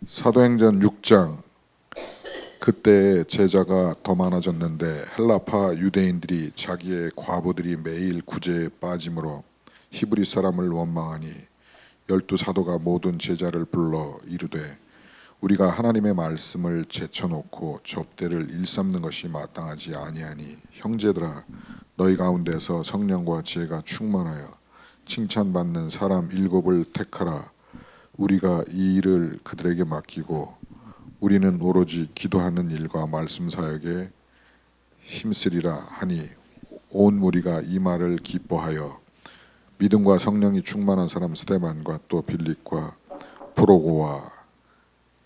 사도행전 6장. 그때 제자가 더 많아졌는데 헬라파 유대인들이 자기의 과부들이 매일 구제에 빠짐으로 히브리 사람을 원망하니 열두 사도가 모든 제자를 불러 이르되 우리가 하나님의 말씀을 제쳐놓고 접대를 일삼는 것이 마땅하지 아니하니 형제들아 너희 가운데서 성령과 지혜가 충만하여 칭찬받는 사람 7을 택하라. 우리가 이 일을 그들에게 맡기고 우리는 오로지 기도하는 일과 말씀 사역에 힘쓰리라 하니 온 무리가 이 말을 기뻐하여 믿음과 성령이 충만한 사람 스데반과 또 빌립과 프로고와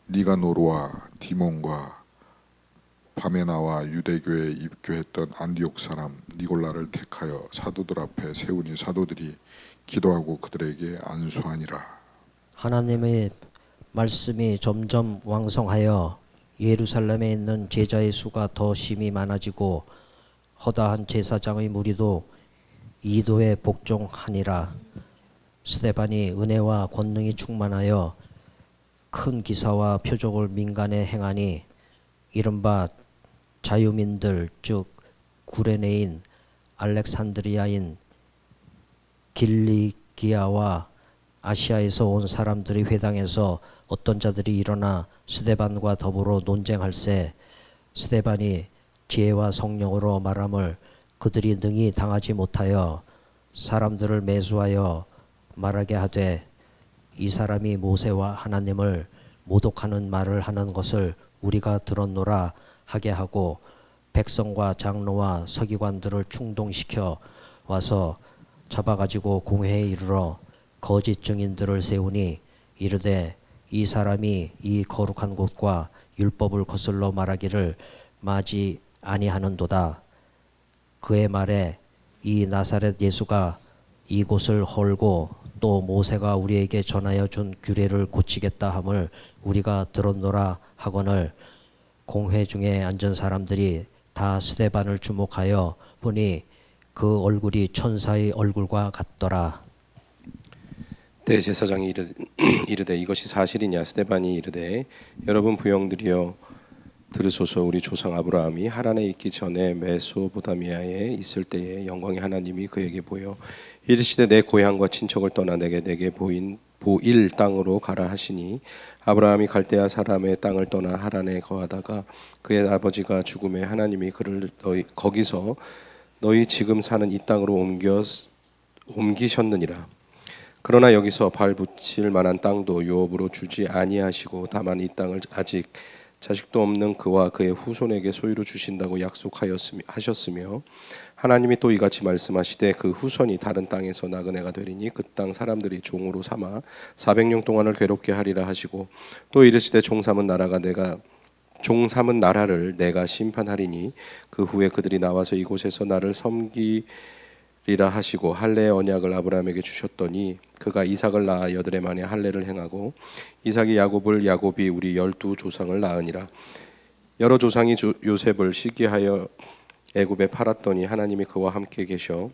니가노르와 디몬과 바메나와 유대교에 입교했던 안디옥 사람 니골라를 택하여 사도들 앞에 세우니 사도들이 기도하고 그들에게 안수하니라. 하나님의 말씀이 점점 왕성하여 예루살렘에 있는 제자의 수가 더 심히 많아지고 허다한 제사장의 무리도 이도에 복종하니라. 스데반이 은혜와 권능이 충만하여 큰 기사와 표적을 민간에 행하니 이른바 자유민들 즉 구레네인 알렉산드리아인 길리기아와 아시아에서 온 사람들이 회당에서 어떤 자들이 일어나 스데반과 더불어 논쟁할세 스데반이 지혜와 성령으로 말함을 그들이 능히 당하지 못하여 사람들을 매수하여 말하게 하되 이 사람이 모세와 하나님을 모독하는 말을 하는 것을 우리가 들었노라 하게 하고 백성과 장로와 서기관들을 충동시켜 와서 잡아가지고 공회에 이르러 거짓 증인들을 세우니 이르되 이 사람이 이 거룩한 곳과 율법을 거슬러 말하기를 마지 아니하는도다. 그의 말에 이 나사렛 예수가 이곳을 헐고 또 모세가 우리에게 전하여 준 규례를 고치겠다 함을 우리가 들었노라 하거늘 공회 중에 앉은 사람들이 다 스데반을 주목하여 보니 그 얼굴이 천사의 얼굴과 같더라. 대제사장이 이르되 이것이 사실이냐. 스데반이 이르되 여러분 부형들이여 들으소서. 우리 조상 아브라함이 하란에 있기 전에 메소보다미아에 있을 때에 영광의 하나님이 그에게 보여 이르시되 내 고향과 친척을 떠나 내게 보일 땅으로 가라 하시니 아브라함이 갈대아 사람의 땅을 떠나 하란에 거하다가 그의 아버지가 죽음에 하나님이 그를 거기서 너희 지금 사는 이 땅으로 옮기셨느니라. 그러나 여기서 발 붙일 만한 땅도 유업으로 주지 아니하시고 다만 이 땅을 아직 자식도 없는 그와 그의 후손에게 소유로 주신다고 약속하셨으며 하나님이 또 이같이 말씀하시되 그 후손이 다른 땅에서 나그네가 되리니 그 땅 사람들이 종으로 삼아 400년 동안을 괴롭게 하리라 하시고 또 이르시되 종 삼은 나라를 내가 심판하리니 그 후에 그들이 나와서 이곳에서 나를 섬기리라 하시고 할례의 언약을 아브라함에게 주셨더니 그가 이삭을 낳아 8해 만에 할례를 행하고 이삭이 야곱을 야곱이 우리 12조상을 낳으니라. 여러 조상이 요셉을 시기하여 애굽에 팔았더니 하나님이 그와 함께 계셔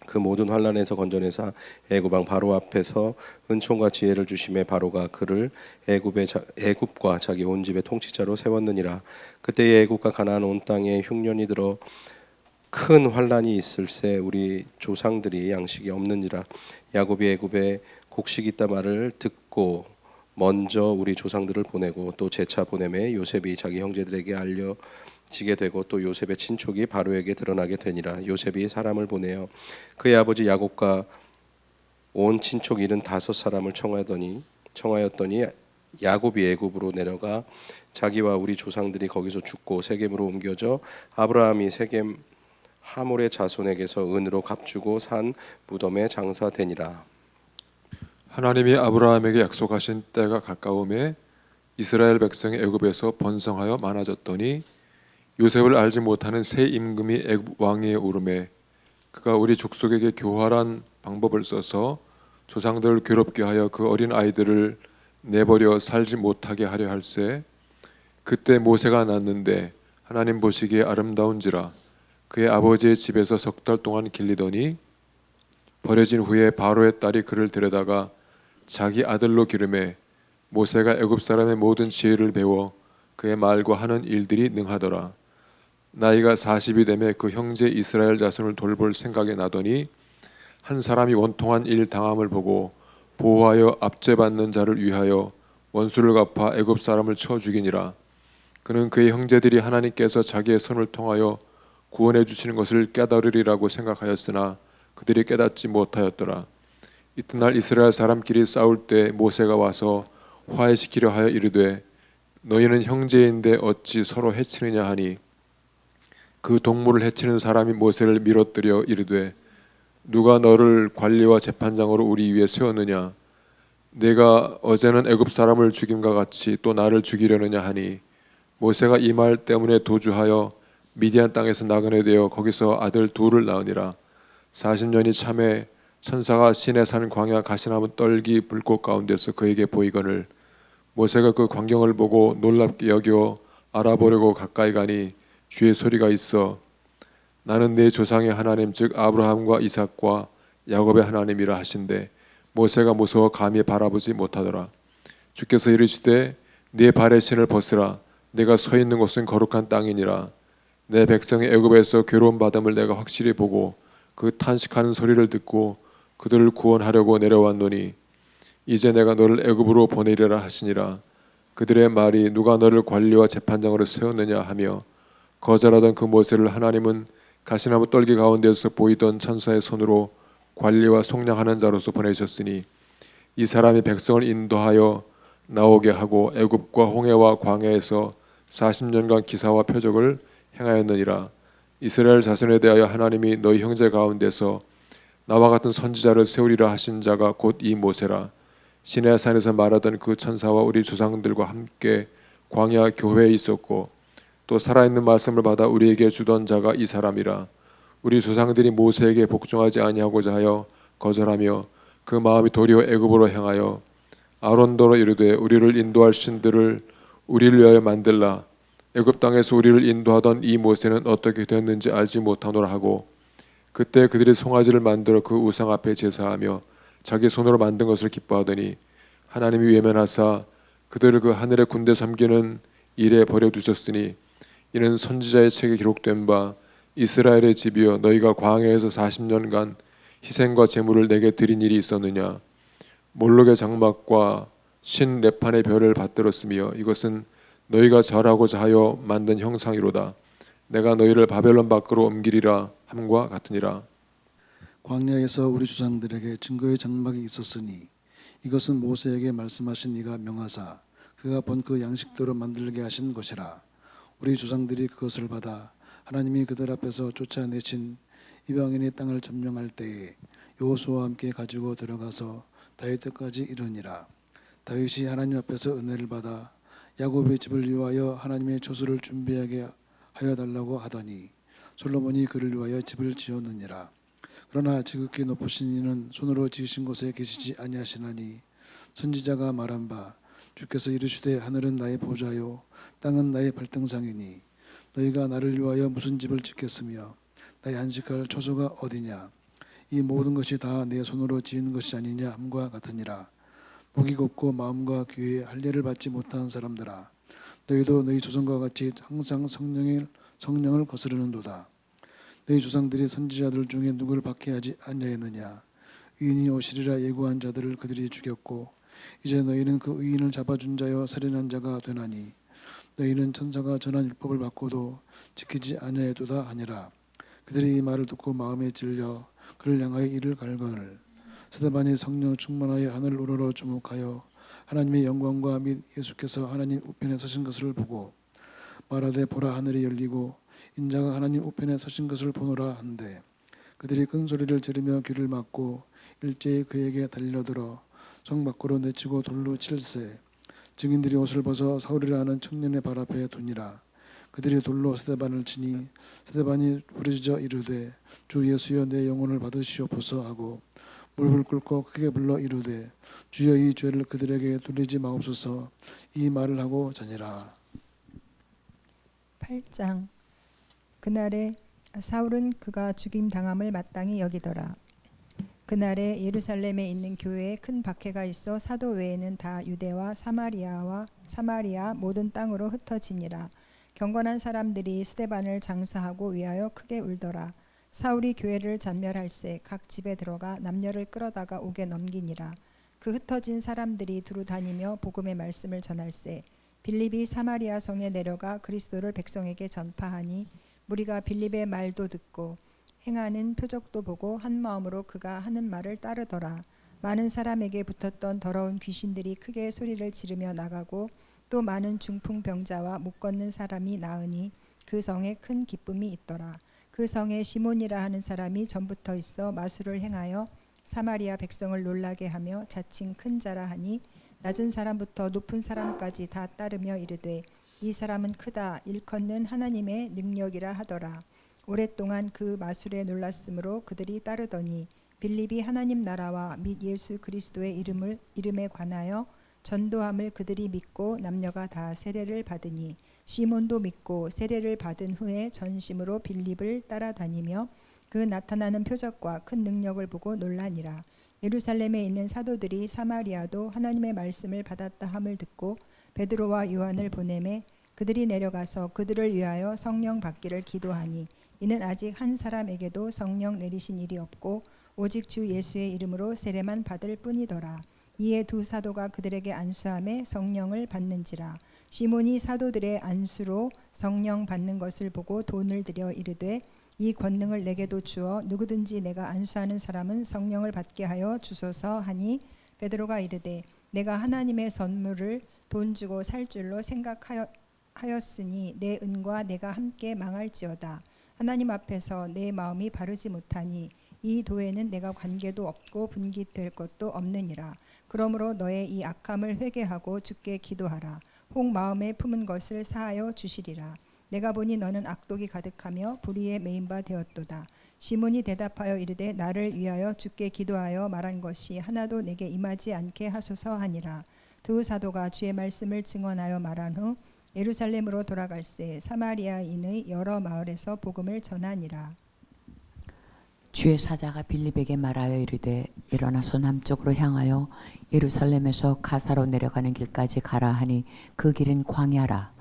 그 모든 환난에서 건져내사 애굽 왕 바로 앞에서 은총과 지혜를 주심에 바로가 그를 애굽과 자기 온 집의 통치자로 세웠느니라. 그때에 애굽과 가나안 온 땅에 흉년이 들어 큰 환난이 있을새 우리 조상들이 양식이 없느니라. 야곱이 애굽에 곡식이 있다 말을 듣고 먼저 우리 조상들을 보내고 또 재차 보내매 요셉이 자기 형제들에게 알려지게 되고 또 요셉의 친족이 바로에게 드러나게 되니라. 요셉이 사람을 보내어 그의 아버지 야곱과 온 친족 75사람을 청하였더니 야곱이 애굽으로 내려가 자기와 우리 조상들이 거기서 죽고 세겜으로 옮겨져 아브라함이 세겜 하몰의 자손에게서 은으로 값주고 산 무덤에 장사되니라. 하나님이 아브라함에게 약속하신 때가 가까움에 이스라엘 백성이 애굽에서 번성하여 많아졌더니 요셉을 알지 못하는 새 임금이 애굽 왕위에 오르매 그가 우리 족속에게 교활한 방법을 써서 조상들을 괴롭게 하여 그 어린 아이들을 내버려 살지 못하게 하려 할세. 그때 모세가 낳았는데 하나님 보시기에 아름다운지라 그의 아버지의 집에서 3달 동안 길리더니 버려진 후에 바로의 딸이 그를 데려다가 자기 아들로 기름해 모세가 애굽 사람의 모든 지혜를 배워 그의 말과 하는 일들이 능하더라. 나이가 40이 되매 그 형제 이스라엘 자손을 돌볼 생각이 나더니 한 사람이 원통한 일 당함을 보고 보호하여 압제받는 자를 위하여 원수를 갚아 애굽 사람을 쳐 죽이니라. 그는 그의 형제들이 하나님께서 자기의 손을 통하여 구원해 주시는 것을 깨달으리라고 생각하였으나 그들이 깨닫지 못하였더라. 이튿날 이스라엘 사람끼리 싸울 때 모세가 와서 화해시키려 하여 이르되 너희는 형제인데 어찌 서로 해치느냐 하니 그 동물을 해치는 사람이 모세를 밀어뜨려 이르되 누가 너를 관리와 재판장으로 우리 위에 세웠느냐 내가 어제는 애굽 사람을 죽임과 같이 또 나를 죽이려느냐 하니 모세가 이 말 때문에 도주하여 미디안 땅에서 나그네 되어 거기서 아들 둘을 낳으니라. 40년이 참에 천사가 시내산 광야 가시나무 떨기 불꽃 가운데서 그에게 보이거늘 모세가 그 광경을 보고 놀랍게 여겨 알아보려고 가까이 가니 주의 소리가 있어 나는 내 조상의 하나님 즉 아브라함과 이삭과 야곱의 하나님이라 하신대 모세가 무서워 감히 바라보지 못하더라. 주께서 이르시되 네 발의 신을 벗으라 내가 서 있는 곳은 거룩한 땅이니라. 내 백성이 애굽에서 괴로움 받음을 내가 확실히 보고 그 탄식하는 소리를 듣고 그들을 구원하려고 내려왔노니 이제 내가 너를 애굽으로 보내리라 하시니라. 그들의 말이 누가 너를 관리와 재판장으로 세웠느냐 하며 거절하던 그 모세를 하나님은 가시나무 떨기 가운데서 보이던 천사의 손으로 관리와 속량하는 자로서 보내셨으니 이 사람이 백성을 인도하여 나오게 하고 애굽과 홍해와 광야에서 40년간 기사와 표적을 행하였느니라. 이스라엘 자손에 대하여 하나님이 너희 형제 가운데서 나와 같은 선지자를 세우리라 하신 자가 곧 이 모세라. 시내산에서 말하던 그 천사와 우리 조상들과 함께 광야 교회에 있었고 또 살아있는 말씀을 받아 우리에게 주던 자가 이 사람이라. 우리 조상들이 모세에게 복종하지 아니하고자 하여 거절하며 그 마음이 도리어 애굽으로 향하여 아론더러 이르되 우리를 인도할 신들을 우리를 위하여 만들라. 애굽 땅에서 우리를 인도하던 이 모세는 어떻게 되었는지 알지 못하노라 하고 그때 그들이 송아지를 만들어 그 우상 앞에 제사하며 자기 손으로 만든 것을 기뻐하더니 하나님이 외면하사 그들을 그 하늘의 군대 섬기는 일에 버려두셨으니 이는 선지자의 책에 기록된 바 이스라엘의 집이여 너희가 광야에서 40년간 희생과 제물을 내게 드린 일이 있었느냐. 몰록의 장막과 신 레판의 별을 받들었으며 이것은 너희가 절하고자 하여 만든 형상이로다. 내가 너희를 바벨론 밖으로 옮기리라 함과 같으니라. 광야에서 우리 조상들에게 증거의 장막이 있었으니 이것은 모세에게 말씀하신 이가 명하사 그가 본 그 양식대로 만들게 하신 것이라. 우리 조상들이 그것을 받아 하나님이 그들 앞에서 쫓아내신 이방인의 땅을 점령할 때에 여호수아와 함께 가지고 들어가서 다윗 때까지 이르니라. 다윗이 하나님 앞에서 은혜를 받아 야곱의 집을 위하여 하나님의 처소를 준비하게 하여 달라고 하더니 솔로몬이 그를 위하여 집을 지었느니라. 그러나 지극히 높으신 이는 손으로 지으신 곳에 계시지 아니하시나니 선지자가 말한 바 주께서 이르시되 하늘은 나의 보좌요 땅은 나의 발등상이니 너희가 나를 위하여 무슨 집을 짓겠으며 나의 안식할 처소가 어디냐. 이 모든 것이 다 내 손으로 지은 것이 아니냐 함과 같으니라. 목이 곱고 마음과 귀에 할례를 받지 못한 사람들아 너희도 너희 조상과 같이 항상 성령을 거스르는도다. 너희 조상들이 선지자들 중에 누구를 박해하지 아니하였느냐. 의인이 오시리라 예고한 자들을 그들이 죽였고 이제 너희는 그 의인을 잡아준 자여 살인한 자가 되나니 너희는 천사가 전한 율법을 받고도 지키지 아니하였도다 하니라. 그들이 이 말을 듣고 마음에 찔려 그를 향하여 이를 갈거늘 스데반이 성령 충만하여 하늘 우러러 주목하여 하나님의 영광과 및 예수께서 하나님 우편에 서신 것을 보고 말하되 보라 하늘이 열리고 인자가 하나님 우편에 서신 것을 보노라 한데 그들이 큰 소리를 지르며 귀를 막고 일제히 그에게 달려들어 성 밖으로 내치고 돌로 칠세. 증인들이 옷을 벗어 사울이라 하는 청년의 발 앞에 두니라. 그들이 돌로 스데반을 치니 스데반이 부르짖어 이르되 주 예수여 내 영혼을 받으시옵소서 하고 무릎을 꿇고 크게 불러 이르되 주여 이 죄를 그들에게 돌리지 마옵소서. 이 말을 하고 자니라. 8장. 그날에 사울은 그가 죽임 당함을 마땅히 여기더라. 그날에 예루살렘에 있는 교회에 큰 박해가 있어 사도 외에는 다 유대와 사마리아 모든 땅으로 흩어지니라. 경건한 사람들이 스데반을 장사하고 위하여 크게 울더라. 사울이 교회를 잔멸할세 각 집에 들어가 남녀를 끌어다가 옥에 넘기니라. 그 흩어진 사람들이 두루 다니며 복음의 말씀을 전할세 빌립이 사마리아 성에 내려가 그리스도를 백성에게 전파하니 무리가 빌립의 말도 듣고 행하는 표적도 보고 한 마음으로 그가 하는 말을 따르더라. 많은 사람에게 붙었던 더러운 귀신들이 크게 소리를 지르며 나가고 또 많은 중풍병자와 못 걷는 사람이 나으니 그 성에 큰 기쁨이 있더라. 그 성에 시몬이라 하는 사람이 전부터 있어 마술을 행하여 사마리아 백성을 놀라게 하며 자칭 큰 자라 하니 낮은 사람부터 높은 사람까지 다 따르며 이르되 이 사람은 크다 일컫는 하나님의 능력이라 하더라. 오랫동안 그 마술에 놀랐으므로 그들이 따르더니 빌립이 하나님 나라와 및 예수 그리스도의 이름에 관하여 전도함을 그들이 믿고 남녀가 다 세례를 받으니 시몬도 믿고 세례를 받은 후에 전심으로 빌립을 따라다니며 그 나타나는 표적과 큰 능력을 보고 놀라니라. 예루살렘에 있는 사도들이 사마리아도 하나님의 말씀을 받았다 함을 듣고 베드로와 요한을 보내매 그들이 내려가서 그들을 위하여 성령 받기를 기도하니 이는 아직 한 사람에게도 성령 내리신 일이 없고 오직 주 예수의 이름으로 세례만 받을 뿐이더라. 이에 두 사도가 그들에게 안수하며 성령을 받는지라. 시몬이 사도들의 안수로 성령 받는 것을 보고 돈을 들여 이르되 이 권능을 내게도 주어 누구든지 내가 안수하는 사람은 성령을 받게 하여 주소서 하니 베드로가 이르되 내가 하나님의 선물을 돈 주고 살 줄로 생각하였으니 내 은과 내가 함께 망할지어다. 하나님 앞에서 내 마음이 바르지 못하니 이 도에는 내가 관계도 없고 분깃될 것도 없느니라. 그러므로 너의 이 악함을 회개하고 주께 기도하라. 혹 마음에 품은 것을 사하여 주시리라. 내가 보니 너는 악독이 가득하며 불의에 매인 바 되었도다. 시몬이 대답하여 이르되 나를 위하여 주께 기도하여 말한 것이 하나도 내게 임하지 않게 하소서 하니라. 두 사도가 주의 말씀을 증언하여 말한 후 예루살렘으로 돌아갈새 사마리아인의 여러 마을에서 복음을 전하니라. 주의 사자가 빌립에게 말하여 이르되 일어나서 남쪽으로 향하여 예루살렘에서 가사로 내려가는 길까지 가라 하니 그 길은 광야라.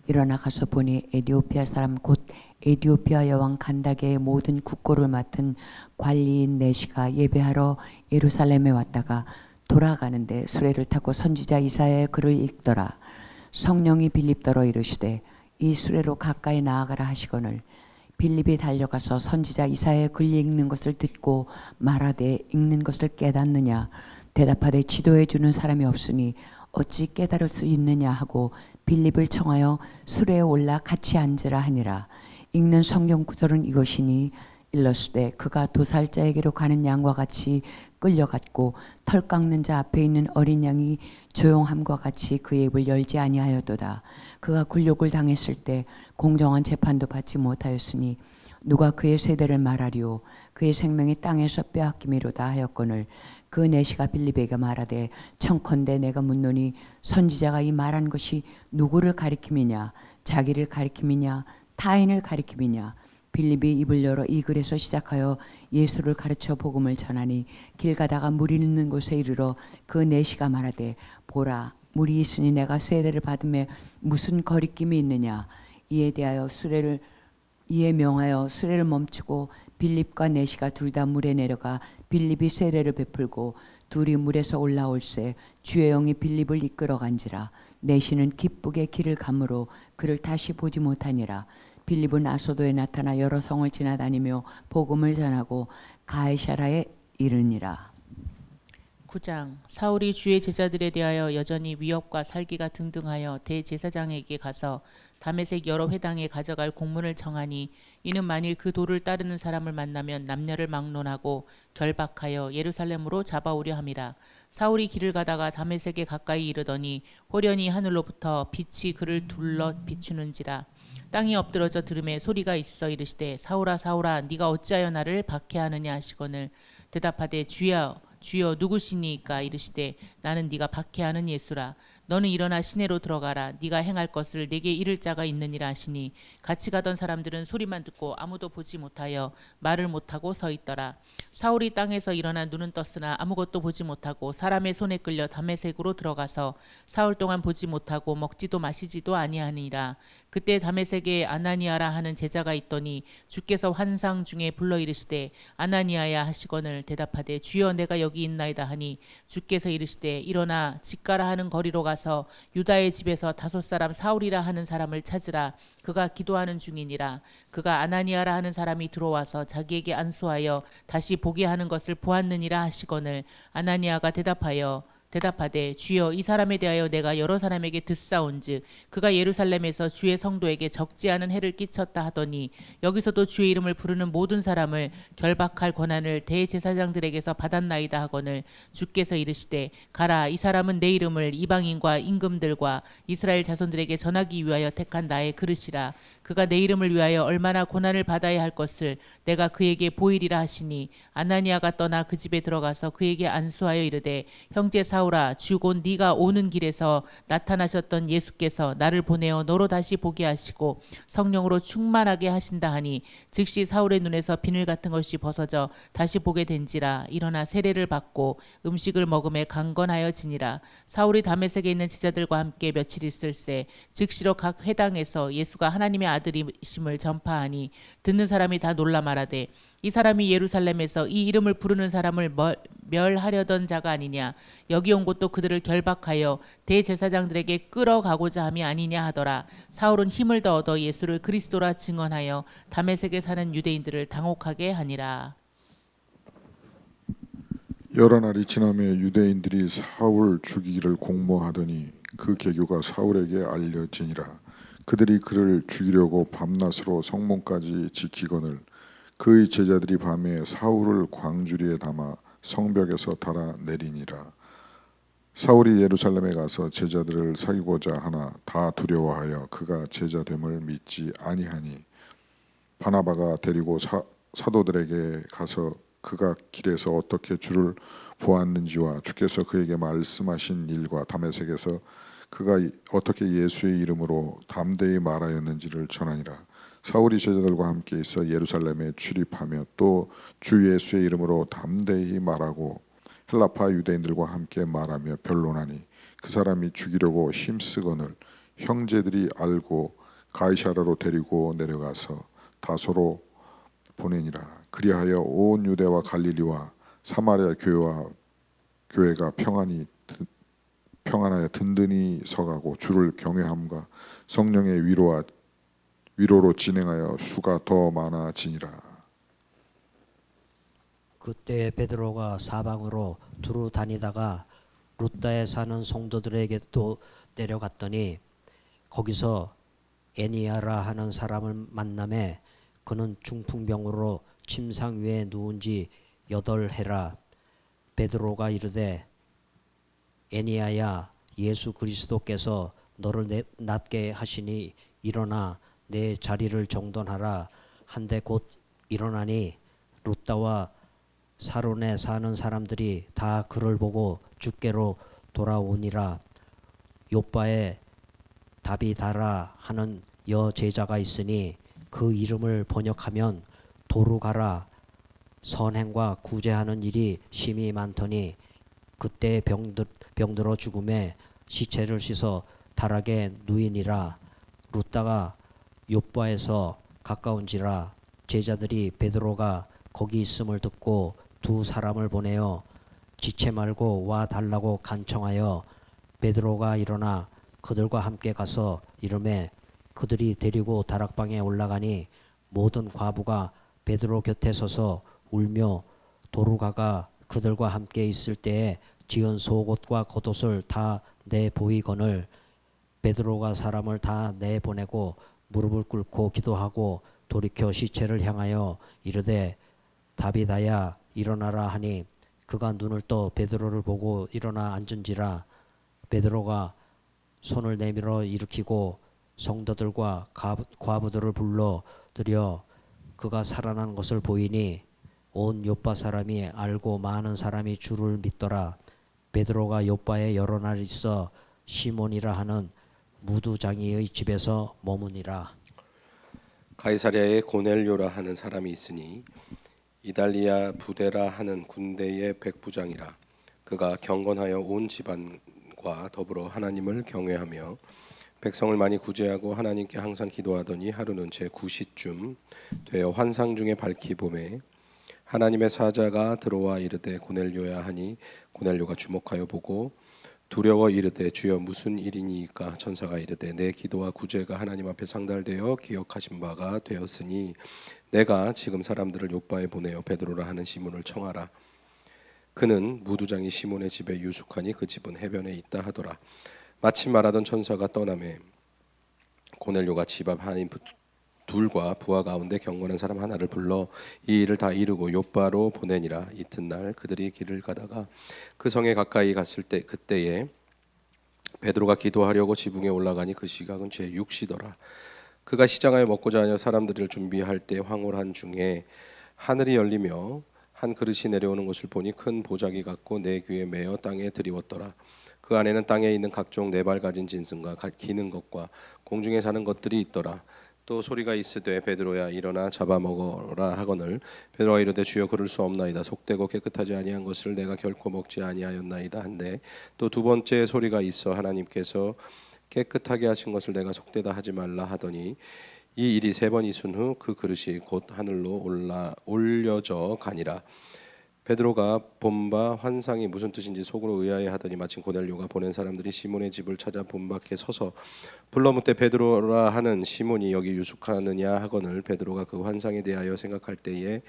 일어나 가서 보니 에디오피아 사람 곧 에디오피아 여왕 간다게의 모든 국고를 맡은 관리인 내시가 예배하러 예루살렘에 왔다가 돌아가는데 수레를 타고 선지자 이사야의 글을 읽더라. 성령이 빌립더러 이르시되 이 수레로 가까이 나아가라 하시거늘 빌립이 달려가서 선지자 이사야의 글 읽는 것을 듣고 말하되 읽는 것을 깨닫느냐 대답하되 지도해 주는 사람이 없으니 어찌 깨달을 수 있느냐 하고 빌립을 청하여 수레에 올라 같이 앉으라 하니라. 읽는 성경 구절은 이것이니 일러스되 그가 도살자에게로 가는 양과 같이 끌려갔고 털 깎는 자 앞에 있는 어린 양이 조용함과 같이 그의 입을 열지 아니하였도다. 그가 굴욕을 당했을 때 공정한 재판도 받지 못하였으니 누가 그의 세대를 말하리요 그의 생명이 땅에서 빼앗김이로다 하였거늘 그 내시가 빌립에게 말하되 청컨대 내가 묻노니 선지자가 이 말한 것이 누구를 가리킴이냐 자기를 가리킴이냐 타인을 가리킴이냐 빌립이 입을 열어 이 글에서 시작하여 예수를 가르쳐 복음을 전하니 길 가다가 물이 있는 곳에 이르러 그 내시가 말하되 보라 물이 있으니 내가 세례를 받음에 무슨 거리낌이 있느냐 이에 명하여 수레를 멈추고 빌립과 내시가 둘 다 물에 내려가 빌립이 세례를 베풀고 둘이 물에서 올라올새 주의 영이 빌립을 이끌어간지라. 내시는 기쁘게 길을 가므로 그를 다시 보지 못하니라. 빌립은 아소도에 나타나 여러 성을 지나다니며 복음을 전하고 가이사라에 이르니라. 9장 사울이 주의 제자들에 대하여 여전히 위협과 살기가 등등하여 대제사장에게 가서 다메섹 여러 회당에 가져갈 공문을 청하니 이는 만일 그 도를 따르는 사람을 만나면 남녀를 막론하고 결박하여 예루살렘으로 잡아오려 함이라. 사울이 길을 가다가 다메섹에 가까이 이르더니 호련히 하늘로부터 빛이 그를 둘러 비추는지라. 땅이 엎드러져 들음에 소리가 있어 이르시되 사울아 사울아 네가 어찌하여 나를 박해하느냐 하시거늘 대답하되 주여 주여 누구시니까 이르시되 나는 네가 박해하는 예수라. 너는 일어나 시내로 들어가라. 네가 행할 것을 내게 이를 자가 있느니라 하시니 같이 가던 사람들은 소리만 듣고 아무도 보지 못하여 말을 못하고 서 있더라. 사울이 땅에서 일어나 눈은 떴으나 아무것도 보지 못하고 사람의 손에 끌려 다메섹으로 들어가서 사흘 동안 보지 못하고 먹지도 마시지도 아니하니라. 그때 다메섹에 아나니아라 하는 제자가 있더니 주께서 환상 중에 불러 이르시되 아나니아야 하시거늘 대답하되 주여 내가 여기 있나이다 하니 주께서 이르시되 일어나 집가라 하는 거리로 가서 유다의 집에서 다섯 사람 사울이라 하는 사람을 찾으라. 그가 기도하는 중이니라. 그가 아나니아라 하는 사람이 들어와서 자기에게 안수하여 다시 보게 하는 것을 보았느니라 하시거늘 아나니아가 대답하되 주여 이 사람에 대하여 내가 여러 사람에게 듣사온즉 그가 예루살렘에서 주의 성도에게 적지 않은 해를 끼쳤다 하더니 여기서도 주의 이름을 부르는 모든 사람을 결박할 권한을 대제사장들에게서 받았나이다 하거늘 주께서 이르시되 가라 이 사람은 내 이름을 이방인과 임금들과 이스라엘 자손들에게 전하기 위하여 택한 나의 그릇이라. 그가 내 이름을 위하여 얼마나 고난을 받아야 할 것을 내가 그에게 보이리라 하시니 아나니아가 떠나 그 집에 들어가서 그에게 안수하여 이르되 형제 사울아 주 곧 네가 오는 길에서 나타나셨던 예수께서 나를 보내어 너로 다시 보게 하시고 성령으로 충만하게 하신다 하니 즉시 사울의 눈에서 비늘 같은 것이 벗어져 다시 보게 된지라. 일어나 세례를 받고 음식을 먹음에 강건하여 지니라. 사울이 다메섹에 있는 제자들과 함께 며칠 있을새 즉시로 각 회당에서 예수가 하나님의 아들이심을 전파하니 듣는 사람이 다 놀라 말하되 이 사람이 예루살렘에서 이 이름을 부르는 사람을 멸하려던 자가 아니냐. 여기 온 곳도 그들을 결박하여 대제사장들에게 끌어가고자 함이 아니냐 하더라. 사울은 힘을 더 얻어 예수를 그리스도라 증언하여 다메섹에 사는 유대인들을 당혹하게 하니라. 여러 날이 지나며 유대인들이 사울 죽이기를 공모하더니 그 계교가 사울에게 알려지니라. 그들이 그를 죽이려고 밤낮으로 성문까지 지키거늘 그의 제자들이 밤에 사울을 광주리에 담아 성벽에서 달아내리니라. 사울이 예루살렘에 가서 제자들을 사귀고자 하나 다 두려워하여 그가 제자됨을 믿지 아니하니 바나바가 데리고 사도들에게 가서 그가 길에서 어떻게 주를 보았는지와 주께서 그에게 말씀하신 일과 다메섹에서 그가 어떻게 예수의 이름으로 담대히 말하였는지를 전하니라. 사울이 제자들과 함께 있어 예루살렘에 출입하며 또 주 예수의 이름으로 담대히 말하고 헬라파 유대인들과 함께 말하며 변론하니 그 사람이 죽이려고 힘쓰거늘 형제들이 알고 가이사라로 데리고 내려가서 다소로 보내니라. 그리하여 온 유대와 갈릴리와 사마리아 교회가 평안하여 든든히 서가고 주를 경외함과 성령의 위로로 진행하여 수가 더 많아지니라. 그때 베드로가 사방으로 두루 다니다가 루다에 사는 성도들에게도 내려갔더니 거기서 애니아라 하는 사람을 만나매 그는 중풍병으로 침상 위에 누운 지 8해라. 베드로가 이르되 애니아야 예수 그리스도께서 너를 낫게 하시니 일어나 내 자리를 정돈하라 한데 곧 일어나니 루다와 사론에 사는 사람들이 다 그를 보고 주께로 돌아오니라. 요바에 다비다라 하는 여제자가 있으니 그 이름을 번역하면 도루가라. 선행과 구제하는 일이 심히 많더니 그때 병들어 죽음에 시체를 씻어 다락에 누이니라. 루다가 요바에서 가까운지라 제자들이 베드로가 거기 있음을 듣고 2 사람을 보내어 지체 말고 와 달라고 간청하여 베드로가 일어나 그들과 함께 가서 이르매 그들이 데리고 다락방에 올라가니 모든 과부가 베드로 곁에 서서 울며 도루가가 그들과 함께 있을 때에 지은 속옷과 겉옷을 다 내보이거늘 베드로가 사람을 다 내보내고 무릎을 꿇고 기도하고 돌이켜 시체를 향하여 이르되 다비다야 일어나라 하니 그가 눈을 떠 베드로를 보고 일어나 앉은지라. 베드로가 손을 내밀어 일으키고 성도들과 과부들을 불러들여 그가 살아난 것을 보이니 온 요빠 사람이 알고 많은 사람이 주를 믿더라. 베드로가 요빠에 여러 날 있어 시몬이라 하는 무두장이의 집에서 머무니라. 가이사랴에 고넬료라 하는 사람이 있으니 이달리아 부데라 하는 군대의 백부장이라. 그가 경건하여 온 집안과 더불어 하나님을 경외하며 백성을 많이 구제하고 하나님께 항상 기도하더니 하루는 제 9시쯤 되어 환상 중에 밝히 보매 하나님의 사자가 들어와 이르되 고넬료야 하니 고넬료가 주목하여 보고 두려워 이르되 주여 무슨 일이니까. 천사가 이르되 내 기도와 구제가 하나님 앞에 상달되어 기억하신 바가 되었으니 내가 지금 사람들을 요바에 보내어 베드로라 하는 시몬을 청하라. 그는 무두장이 시몬의 집에 유숙하니 그 집은 해변에 있다 하더라. 마침 말하던 천사가 떠나매 고넬료가 집 앞 하인 둘과 부하 가운데 경건한 사람 하나를 불러 이 일을 다 이루고 요바로 보내니라. 이튿날 그들이 길을 가다가 그 성에 가까이 갔을 때 그때에 베드로가 기도하려고 지붕에 올라가니 그 시각은 제 6시더라. 그가 시장하여 먹고자 하여 사람들을 준비할 때 황홀한 중에 하늘이 열리며 한 그릇이 내려오는 것을 보니 큰 보자기 같고 내 귀에 매어 땅에 드리웠더라. 그 안에는 땅에 있는 각종 네 발 가진 짐승과 기는 것과 공중에 사는 것들이 있더라. 또 소리가 있으되 베드로야 일어나 잡아먹어라 하거늘 베드로가 이르되 주여 그럴 수 없나이다. 속되고 깨끗하지 아니한 것을 내가 결코 먹지 아니하였나이다 한데 또 두 번째 소리가 있어 하나님께서 깨끗하게 하신 것을 내가 속되다 하지 말라 하더니 이 일이 세 번 있은 후 그 그릇이 곧 하늘로 올려져 가니라. 베드로가 본 바 환상이 무슨 뜻인지 속으로 의아해하더니 마침 고넬료가 보낸 사람들이 시몬의 집을 찾아 문 밖에 서서 불러 묻되 베드로라 하는 시몬이 여기 유숙하느냐 하거늘 베드로가 그 환상에 대하여 생각할 때에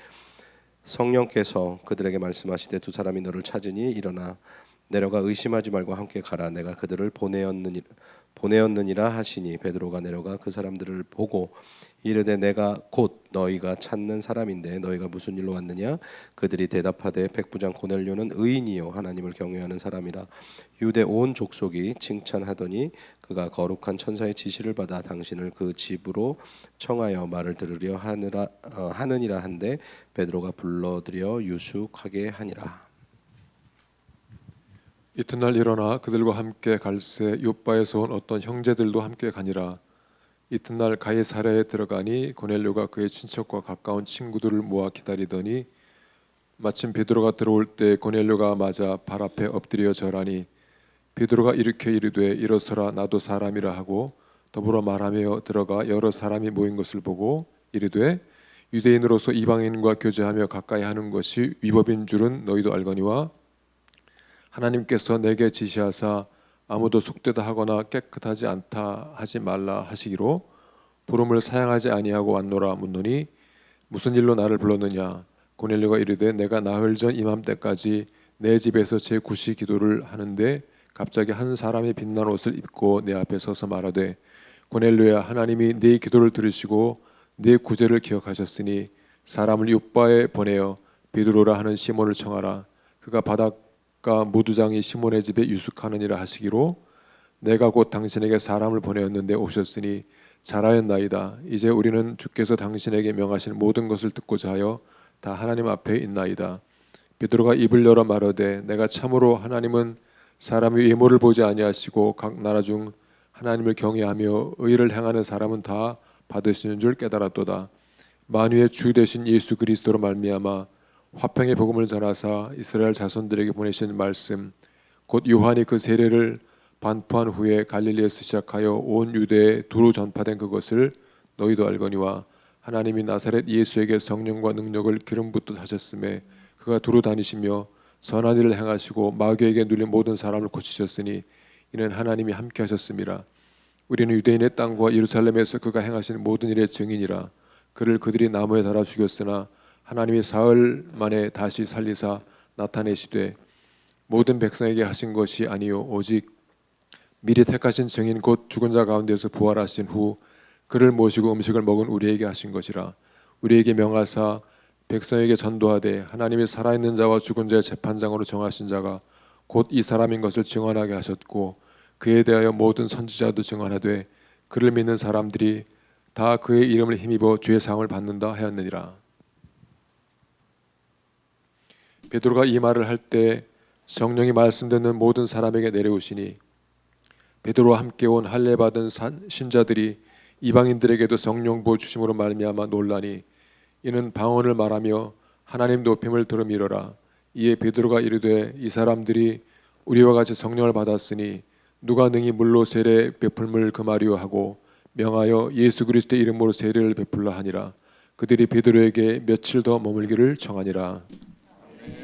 성령께서 그들에게 말씀하시되 두 사람이 너를 찾으니 일어나 내려가 의심하지 말고 함께 가라. 내가 그들을 보내었느니라 하시니 베드로가 내려가 그 사람들을 보고 이르되 내가 곧 너희가 찾는 사람인데 너희가 무슨 일로 왔느냐. 그들이 대답하되 백부장 고넬료는 의인이요 하나님을 경외하는 사람이라. 유대 온 족속이 칭찬하더니 그가 거룩한 천사의 지시를 받아 당신을 그 집으로 청하여 말을 들으려 하느니라 한데 베드로가 불러들여 유숙하게 하니라. 이튿날 일어나 그들과 함께 갈새 요바에서 온 어떤 형제들도 함께 가니라. 이튿날 가이사랴에 들어가니 고넬료가 그의 친척과 가까운 친구들을 모아 기다리더니 마침 베드로가 들어올 때 고넬료가 맞아 발 앞에 엎드려 절하니 베드로가 일으켜 이르되 일어서라 나도 사람이라 하고 더불어 말하며 들어가 여러 사람이 모인 것을 보고 이르되 유대인으로서 이방인과 교제하며 가까이 하는 것이 위법인 줄은 너희도 알거니와 하나님께서 내게 지시하사 아무도 속되다 하거나 깨끗하지 않다 하지 말라 하시기로 부름을 사양하지 아니하고 왔노라. 묻노니 무슨 일로 나를 불렀느냐. 고넬료가 이르되 내가 나흘 전 이맘때까지 내 집에서 제 9시 기도를 하는데 갑자기 한 사람이 빛난 옷을 입고 내 앞에 서서 말하되 고넬료야 하나님이 네 기도를 들으시고 네 구제를 기억하셨으니 사람을 요바에 보내어 베드로라 하는 시몬을 청하라. 그가 바닷가 무두장이 시몬의 집에 유숙하느니라 하시기로 내가 곧 당신에게 사람을 보내었는데 오셨으니 잘하였나이다. 이제 우리는 주께서 당신에게 명하신 모든 것을 듣고자 하여 다 하나님 앞에 있나이다. 베드로가 입을 열어 말하되 내가 참으로 하나님은 사람이 외모를 보지 아니하시고 각 나라 중 하나님을 경외하며 의를 행하는 사람은 다 받으시는 줄 깨달았도다. 만유의 주 되신 예수 그리스도로 말미암아 화평의 복음을 전하사 이스라엘 자손들에게 보내신 말씀 곧 요한이 그 세례를 반포한 후에 갈릴리에서 시작하여 온 유대에 두루 전파된 그것을 너희도 알거니와 하나님이 나사렛 예수에게 성령과 능력을 기름 붓듯 하셨음에 그가 두루 다니시며 선한 일을 행하시고 마귀에게 눌린 모든 사람을 고치셨으니 이는 하나님이 함께 하셨음이라. 우리는 유대인의 땅과 예루살렘에서 그가 행하신 모든 일의 증인이라. 그를 그들이 나무에 달아 죽였으나 하나님이 사흘 만에 다시 살리사 나타내시되 모든 백성에게 하신 것이 아니요 오직 미리 택하신 증인 곧 죽은 자 가운데서 부활하신 후 그를 모시고 음식을 먹은 우리에게 하신 것이라. 우리에게 명하사 백성에게 전도하되 하나님이 살아있는 자와 죽은 자의 재판장으로 정하신 자가 곧 이 사람인 것을 증언하게 하셨고 그에 대하여 모든 선지자도 증언하되 그를 믿는 사람들이 다 그의 이름을 힘입어 주의 상을 받는다 하였느니라. 베드로가 이 말을 할 때 성령이 말씀 듣는 모든 사람에게 내려오시니 베드로와 함께 온 할례 받은 신자들이 이방인들에게도 성령 부어 주심으로 말미암아 놀라니 이는 방언을 말하며 하나님 높임을 들음이러라. 이에 베드로가 이르되 이 사람들이 우리와 같이 성령을 받았으니 누가 능히 물로 세례 베풀물 금하리요 하고 명하여 예수 그리스도의 이름으로 세례를 베풀라 하니라. 그들이 베드로에게 며칠 더 머물기를 청하니라.